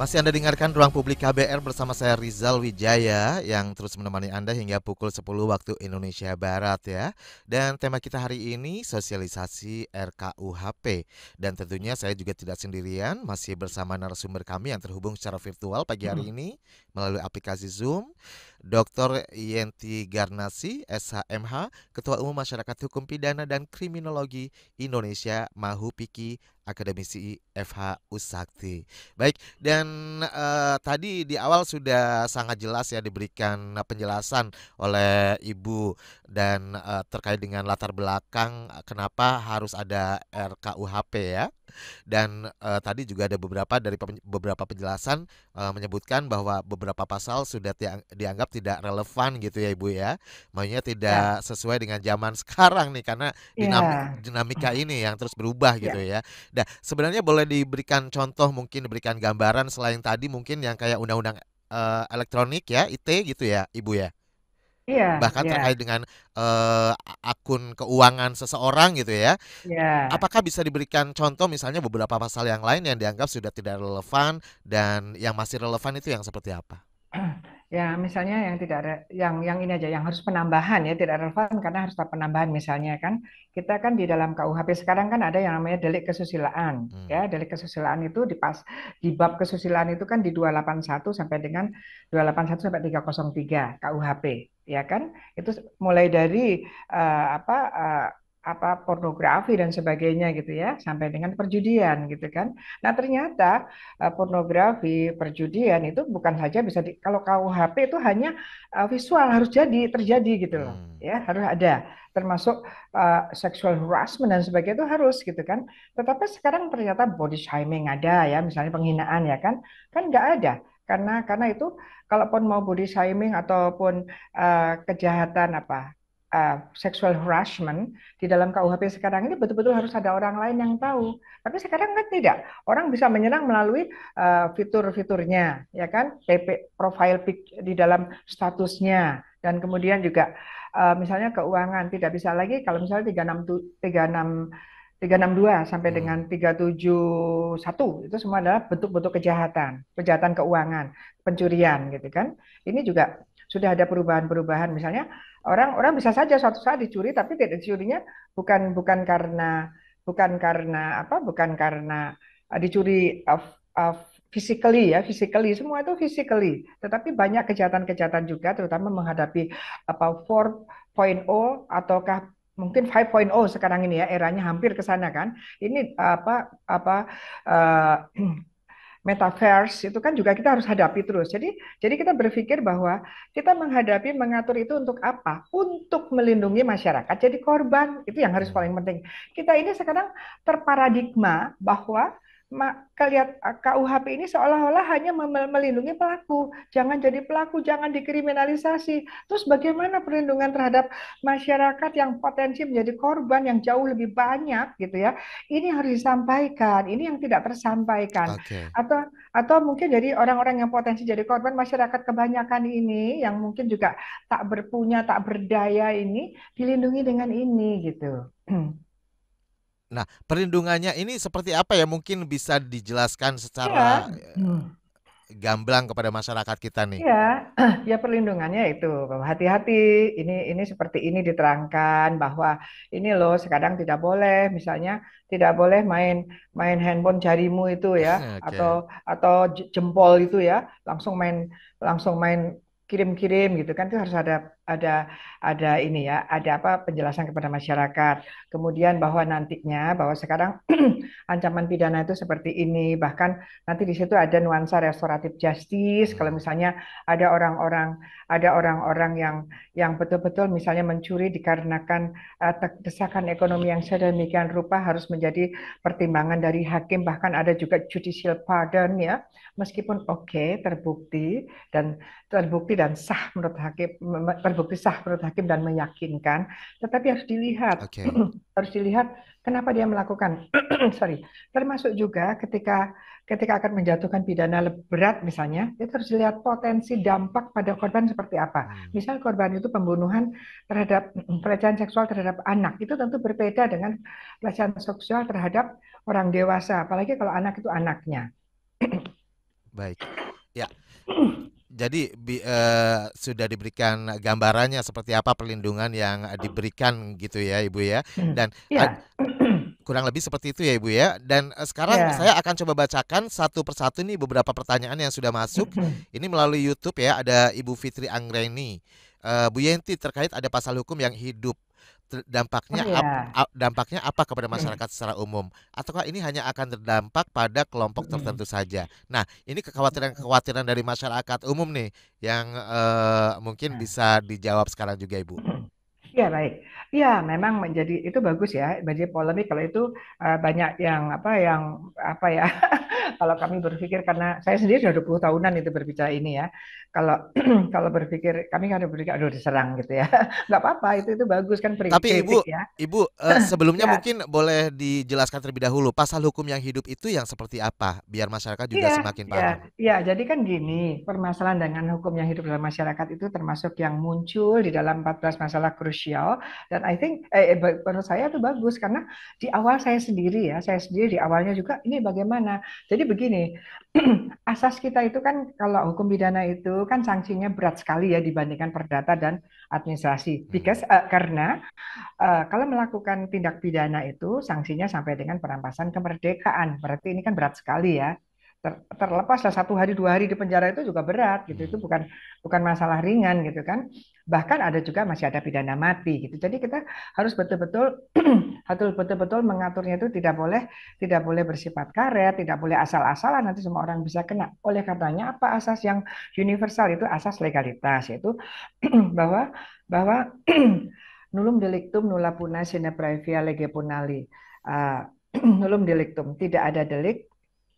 Masih Anda dengarkan Ruang Publik KBR bersama saya Rizal Wijaya yang terus menemani Anda hingga pukul 10 waktu Indonesia Barat ya. Dan tema kita hari ini sosialisasi RKUHP. Dan tentunya saya juga tidak sendirian, masih bersama narasumber kami yang terhubung secara virtual pagi hari ini melalui aplikasi Zoom. Dr. Yenti Garnasi, SHMH, Ketua Umum Masyarakat Hukum Pidana dan Kriminologi Indonesia, MAHUPIKI, Akademisi FH Usakti. Baik, dan tadi di awal sudah sangat jelas ya diberikan penjelasan oleh Ibu dan terkait dengan latar belakang kenapa harus ada RKUHP ya. Dan tadi juga ada beberapa penjelasan menyebutkan bahwa beberapa pasal sudah dianggap tidak relevan gitu ya Ibu ya. Maksudnya tidak Ya, sesuai dengan zaman sekarang nih karena ya, dinamika ini yang terus berubah gitu ya, ya. Nah, sebenarnya boleh diberikan contoh mungkin diberikan gambaran selain tadi mungkin yang kayak undang-undang elektronik ya, IT gitu ya, Ibu ya. iya, Bahkan terkait ya, dengan akun keuangan seseorang gitu ya. ya. Apakah bisa diberikan contoh misalnya beberapa pasal yang lain yang dianggap sudah tidak relevan dan yang masih relevan itu yang seperti apa? Ya, misalnya yang tidak ada, yang ini aja, yang harus penambahan ya, tidak relevan karena harus ada penambahan. Misalnya kan, kita kan di dalam KUHP sekarang kan ada yang namanya delik kesusilaan. Hmm. Ya, delik kesusilaan itu di bab kesusilaan itu kan di 281 sampai dengan 281 sampai 303 KUHP, ya kan? Itu mulai dari apa pornografi dan sebagainya gitu ya, sampai dengan perjudian gitu kan. Nah, ternyata pornografi, perjudian itu bukan saja bisa kalau KUHP itu hanya visual harus terjadi gitu loh. Hmm. Ya, harus ada termasuk sexual harassment dan sebagainya itu harus gitu kan. Tetapi sekarang ternyata body shaming ada ya, misalnya penghinaan ya kan. Kan nggak ada. Karena itu kalaupun mau body shaming ataupun kejahatan sexual harassment di dalam KUHP sekarang ini betul-betul harus ada orang lain yang tahu. Tapi sekarang kan tidak. Orang bisa menyerang melalui fitur-fiturnya, ya kan, profile di dalam statusnya, dan kemudian juga misalnya keuangan tidak bisa lagi kalau misalnya 362 sampai dengan Hmm. 371 itu semua adalah bentuk-bentuk kejahatan, kejahatan keuangan, pencurian gitu kan. Ini juga sudah ada perubahan-perubahan. Misalnya orang-orang bisa saja suatu saat dicuri tapi tidak dicurinya bukan bukan karena bukan karena dicuri physically ya, physically semua itu physically. Tetapi banyak kejahatan-kejahatan juga, terutama menghadapi 4.0 ataukah mungkin 5.0 sekarang ini ya, eranya hampir ke sana kan. Ini uh, metaverse itu kan juga kita harus hadapi terus. Jadi kita berpikir bahwa kita mengatur itu untuk apa? Untuk melindungi masyarakat. Jadi korban itu yang harus Hmm. paling penting. Kita ini sekarang terparadigma bahwa KUHP ini seolah-olah hanya melindungi pelaku. Jangan jadi pelaku, jangan dikriminalisasi. Terus bagaimana perlindungan terhadap masyarakat yang potensi menjadi korban yang jauh lebih banyak gitu ya? Ini harus disampaikan. Ini yang tidak tersampaikan Oke. atau atau mungkin jadi orang-orang yang potensi jadi korban masyarakat kebanyakan ini yang mungkin juga tak berpunya, tak berdaya ini dilindungi dengan ini gitu. Nah, perlindungannya ini seperti apa ya? Mungkin bisa dijelaskan secara Ya, gamblang kepada masyarakat kita nih. ya, ya perlindungannya itu bahwa hati-hati ini seperti ini diterangkan bahwa ini loh sekarang tidak boleh misalnya tidak boleh main main handphone jarimu itu ya Oke. atau jempol itu ya langsung main kirim-kirim gitu kan itu harus ada ini ya ada apa penjelasan kepada masyarakat kemudian bahwa nantinya bahwa sekarang ancaman pidana itu seperti ini bahkan nanti di situ ada nuansa restoratif justice kalau Hmm. misalnya ada orang-orang ada orang-orang yang betul-betul misalnya mencuri dikarenakan desakan ekonomi yang sedemikian rupa harus menjadi pertimbangan dari hakim bahkan ada juga judicial pardon ya meskipun oke terbukti dan sah menurut hakim terbukti sah menurut hakim dan meyakinkan tetapi harus dilihat Oke. harus dilihat kenapa dia melakukan sorry termasuk juga ketika ketika akan menjatuhkan pidana berat misalnya, itu harus dilihat potensi dampak pada korban seperti apa. Hmm. Misal korban itu pembunuhan terhadap pelecehan seksual terhadap anak, itu tentu berbeda dengan pelecehan seksual terhadap orang dewasa, apalagi kalau anak itu anaknya. baik. Ya, jadi sudah diberikan gambarannya seperti apa perlindungan yang diberikan gitu ya Ibu ya. Dan ad- Ya, kurang lebih seperti itu ya Ibu ya. Dan sekarang ya. saya akan coba bacakan satu persatu nih beberapa pertanyaan yang sudah masuk. Ini melalui YouTube ya. Ada Ibu Fitri Anggreni. Bu Yenti, terkait ada pasal hukum yang hidup. Oh ya. Dampaknya apa kepada masyarakat secara umum? Ataukah ini hanya akan terdampak pada kelompok tertentu saja? Nah, ini kekhawatiran-kekhawatiran dari masyarakat umum nih yang mungkin bisa dijawab sekarang juga Ibu. Ya baik, ya memang menjadi itu bagus ya, menjadi polemik kalau itu banyak yang apa ya, kalau kami berpikir karena saya sendiri sudah 20 tahunan itu berbicara ini ya, kalau kalau berpikir kami kan berpikir aduh diserang gitu ya, nggak apa-apa itu bagus kan Tapi kritik Ibu, ya, Ibu sebelumnya ya. mungkin boleh dijelaskan terlebih dahulu pasal hukum yang hidup itu yang seperti apa, biar masyarakat juga Iya, semakin ya, paham. ya. Jadi kan gini, permasalahan dengan hukum yang hidup dalam masyarakat itu termasuk yang muncul di dalam 14 masalah krusial. Dan I think, menurut saya itu bagus karena di awal saya sendiri di awalnya juga ini bagaimana. Jadi begini, asas kita itu kan kalau hukum pidana itu kan sanksinya berat sekali ya dibandingkan perdata dan administrasi. Hmm. Karena kalau melakukan tindak pidana itu sanksinya sampai dengan perampasan kemerdekaan. Berarti ini kan berat sekali ya. Terlepas lah 1 hari 2 hari di penjara itu juga berat gitu. Itu Hmm. bukan bukan masalah ringan gitu kan. Bahkan ada juga masih ada pidana mati gitu. Jadi kita harus betul-betul harus betul-betul mengaturnya itu tidak boleh bersifat karet, tidak boleh asal-asalan nanti semua orang bisa kena. Oleh karenanya apa asas yang universal itu asas legalitas yaitu bahwa bahwa nullum delictum nulla puna sine praevia lege punali. Uh, nullum delictum, tidak ada delik,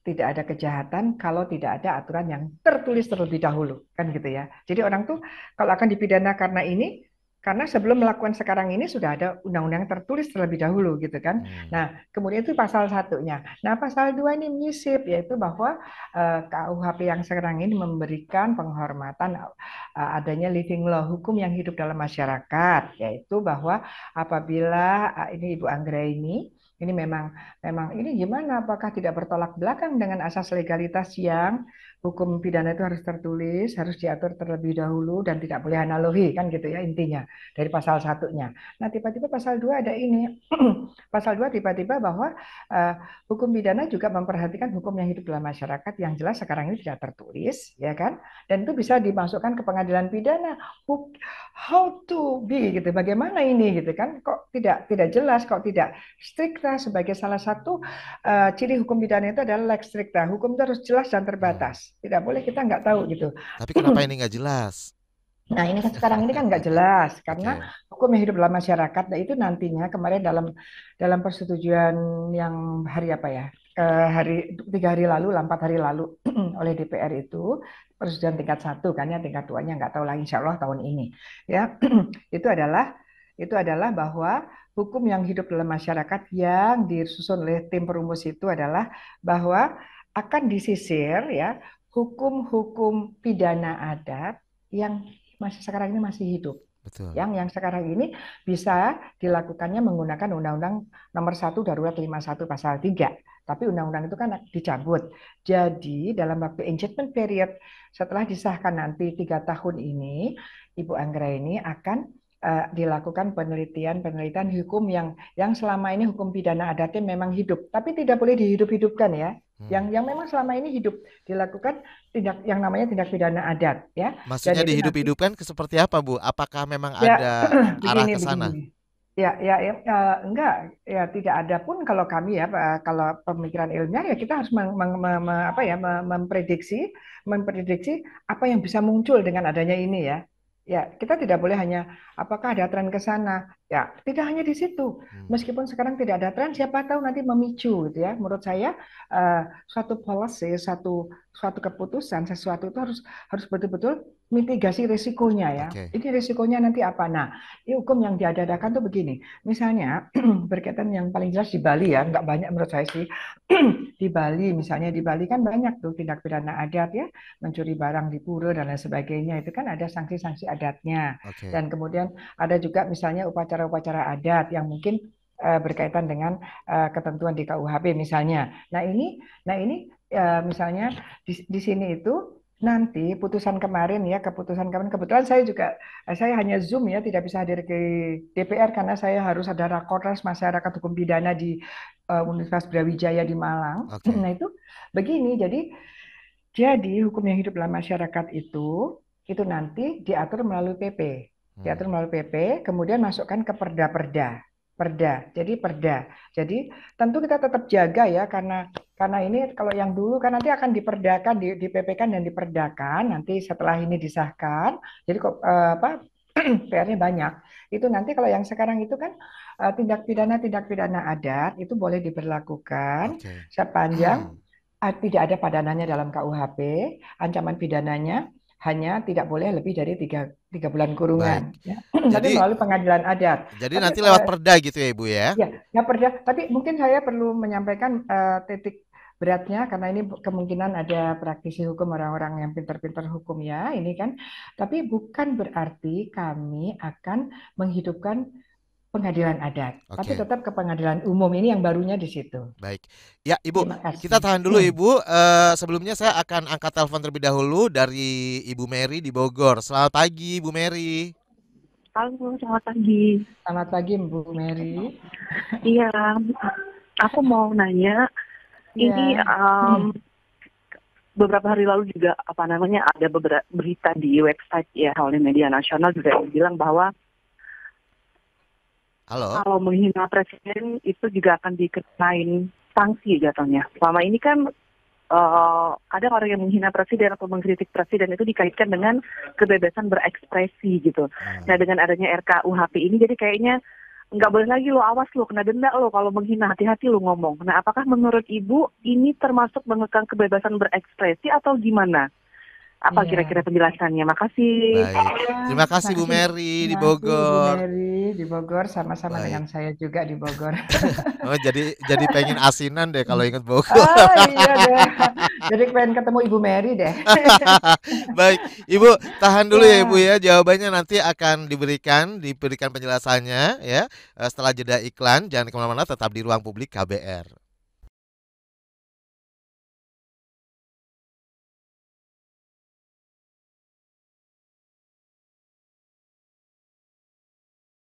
tidak ada kejahatan kalau tidak ada aturan yang tertulis terlebih dahulu, kan gitu ya. Jadi orang tuh kalau akan dipidana karena ini, karena sebelum melakukan sekarang ini sudah ada undang-undang tertulis terlebih dahulu gitu kan. Hmm. Nah, kemudian itu pasal satunya. Nah, pasal dua ini menyisip yaitu bahwa KUHP yang sekarang ini memberikan penghormatan adanya living law, hukum yang hidup dalam masyarakat, yaitu bahwa apabila ini Ibu Anggra ini memang ini gimana? Apakah tidak bertolak belakang dengan asas legalitas yang hukum pidana itu harus tertulis, harus diatur terlebih dahulu dan tidak boleh analogi kan gitu ya intinya dari pasal satunya. Nah tiba-tiba pasal 2 ada ini, pasal 2 tiba-tiba bahwa uh, hukum pidana juga memperhatikan hukum yang hidup dalam masyarakat yang jelas sekarang ini tidak tertulis, ya kan? Dan itu bisa dimasukkan ke pengadilan pidana. How to be gitu, bagaimana ini gitu kan? Kok tidak jelas, kok tidak strikta sebagai salah satu ciri hukum pidana itu adalah lex stricta. Hukum itu harus jelas dan Hmm. terbatas. Tidak boleh kita nggak tahu gitu. Tapi kenapa ini nggak jelas? Nah, ini kan sekarang ini kan nggak jelas karena Oke. hukum yang hidup dalam masyarakat. Nah, itu nantinya kemarin dalam dalam persetujuan yang hari apa ya? Hari 3 hari lalu, 4 hari lalu oleh DPR itu persetujuan tingkat 1 kan ya, tingkat 2-nya nggak tahu lagi Insya Allah tahun ini. Ya, itu adalah bahwa hukum yang hidup dalam masyarakat yang disusun oleh tim perumus itu adalah bahwa akan disisir ya hukum-hukum pidana adat yang masih sekarang ini masih hidup. Betul. Yang sekarang ini bisa dilakukannya menggunakan Undang-Undang Nomor 1 Darurat 51 Pasal 3. Tapi undang-undang itu kan dicabut. Jadi dalam waktu enjudgment period setelah disahkan nanti 3 tahun ini, Ibu Anggra ini akan dilakukan penelitian-penelitian hukum yang selama ini hukum pidana adatnya memang hidup, tapi tidak boleh dihidup-hidupkan ya. Hmm. Yang memang selama ini hidup dilakukan tindak yang namanya tindak pidana adat ya. Dan Maksudnya itu nanti dihidup-hidupkan seperti apa, Bu? Apakah memang ya ada arah begini ke begini. sana? Enggak, ya tidak ada pun kalau kami ya, kalau pemikiran ilmiah ya kita harus apa ya, memprediksi apa yang bisa muncul dengan adanya ini ya. Ya, kita tidak boleh hanya apakah ada tren ke sana. Ya, tidak hanya di situ. Hmm. Meskipun sekarang tidak ada tren, siapa tahu nanti memicu gitu ya. Menurut saya suatu policy, suatu keputusan, sesuatu itu harus harus betul-betul mitigasi risikonya ya. Oke. Ini risikonya nanti apa? Nah, ini hukum yang diadakan tuh begini. Misalnya berkaitan yang paling jelas di Bali ya, nggak banyak menurut saya sih. Di Bali misalnya di Bali kan banyak tuh tindak pidana adat ya, mencuri barang di pura dan lain sebagainya. Itu kan ada sanksi-sanksi adatnya. Oke. Dan kemudian ada juga misalnya upacara-upacara adat yang mungkin berkaitan dengan ketentuan di KUHP misalnya. Misalnya di sini itu nanti putusan kemarin ya, keputusan kemarin kebetulan saya hanya Zoom ya, tidak bisa hadir ke DPR karena saya harus ada Rakornas Masyarakat Hukum Pidana di Universitas Brawijaya di Malang. Oke. Nah itu begini, jadi hukum yang hidup dalam masyarakat itu nanti diatur melalui PP, diatur Hmm. melalui PP, kemudian masukkan ke perda-perda, perda. Jadi tentu kita tetap jaga ya karena ini kalau yang dulu kan nanti akan diperdakan, di PP kan dan diperdakan nanti setelah ini disahkan. Jadi kok PR-nya banyak. Itu nanti kalau yang sekarang itu kan tindak pidana adat itu boleh diberlakukan Oke. sepanjang tidak ada padanannya dalam KUHP, ancaman pidananya hanya tidak boleh lebih dari tiga bulan Baik. kurungan. Ya. Tapi Jadi melalui pengadilan adat. jadi Tapi nanti lewat perda gitu ya Ibu ya? ya perda. Tapi mungkin saya perlu menyampaikan titik beratnya karena ini kemungkinan ada praktisi hukum orang-orang yang pintar-pintar hukum ya ini kan. Tapi bukan berarti kami akan menghidupkan pengadilan adat, tapi Oke. tetap ke pengadilan umum ini yang barunya di situ. Baik. Ya, Ibu, Terima kita kasih. tahan dulu Ibu. Sebelumnya saya akan angkat telepon terlebih dahulu dari Ibu Mary di Bogor. Selamat pagi, Ibu Mary. Halo, selamat pagi. Selamat pagi, Bu Mary. Iya, aku mau nanya, ini Ya, beberapa hari lalu juga ada beberapa berita di website ya, oleh media nasional juga yang bilang bahwa Halo. kalau menghina presiden itu juga akan dikenain sanksi jatuhnya. Selama ini kan ada orang yang menghina presiden atau mengkritik presiden itu dikaitkan dengan kebebasan berekspresi gitu. Nah, dengan adanya RKUHP ini jadi kayaknya nggak boleh lagi lo, awas lo, kena denda lo kalau menghina, hati-hati lo ngomong. Nah, apakah menurut Ibu ini termasuk mengekang kebebasan berekspresi atau gimana? Apa iya. kira-kira penjelasannya? Makasih. Baik. Terima kasih Bu Makasih, Mary di makasih Ibu Bogor. Mary di Bogor, sama-sama Baik. dengan saya juga di Bogor. Oh, jadi pengen asinan deh kalau ingat Bogor. Ah iya deh, jadi pengen ketemu Ibu Mary deh. Baik, Ibu tahan dulu ya Ibu Ya, ya. Jawabannya nanti akan diberikan penjelasannya ya setelah jeda iklan. Jangan kemana-mana, tetap di ruang publik KBR.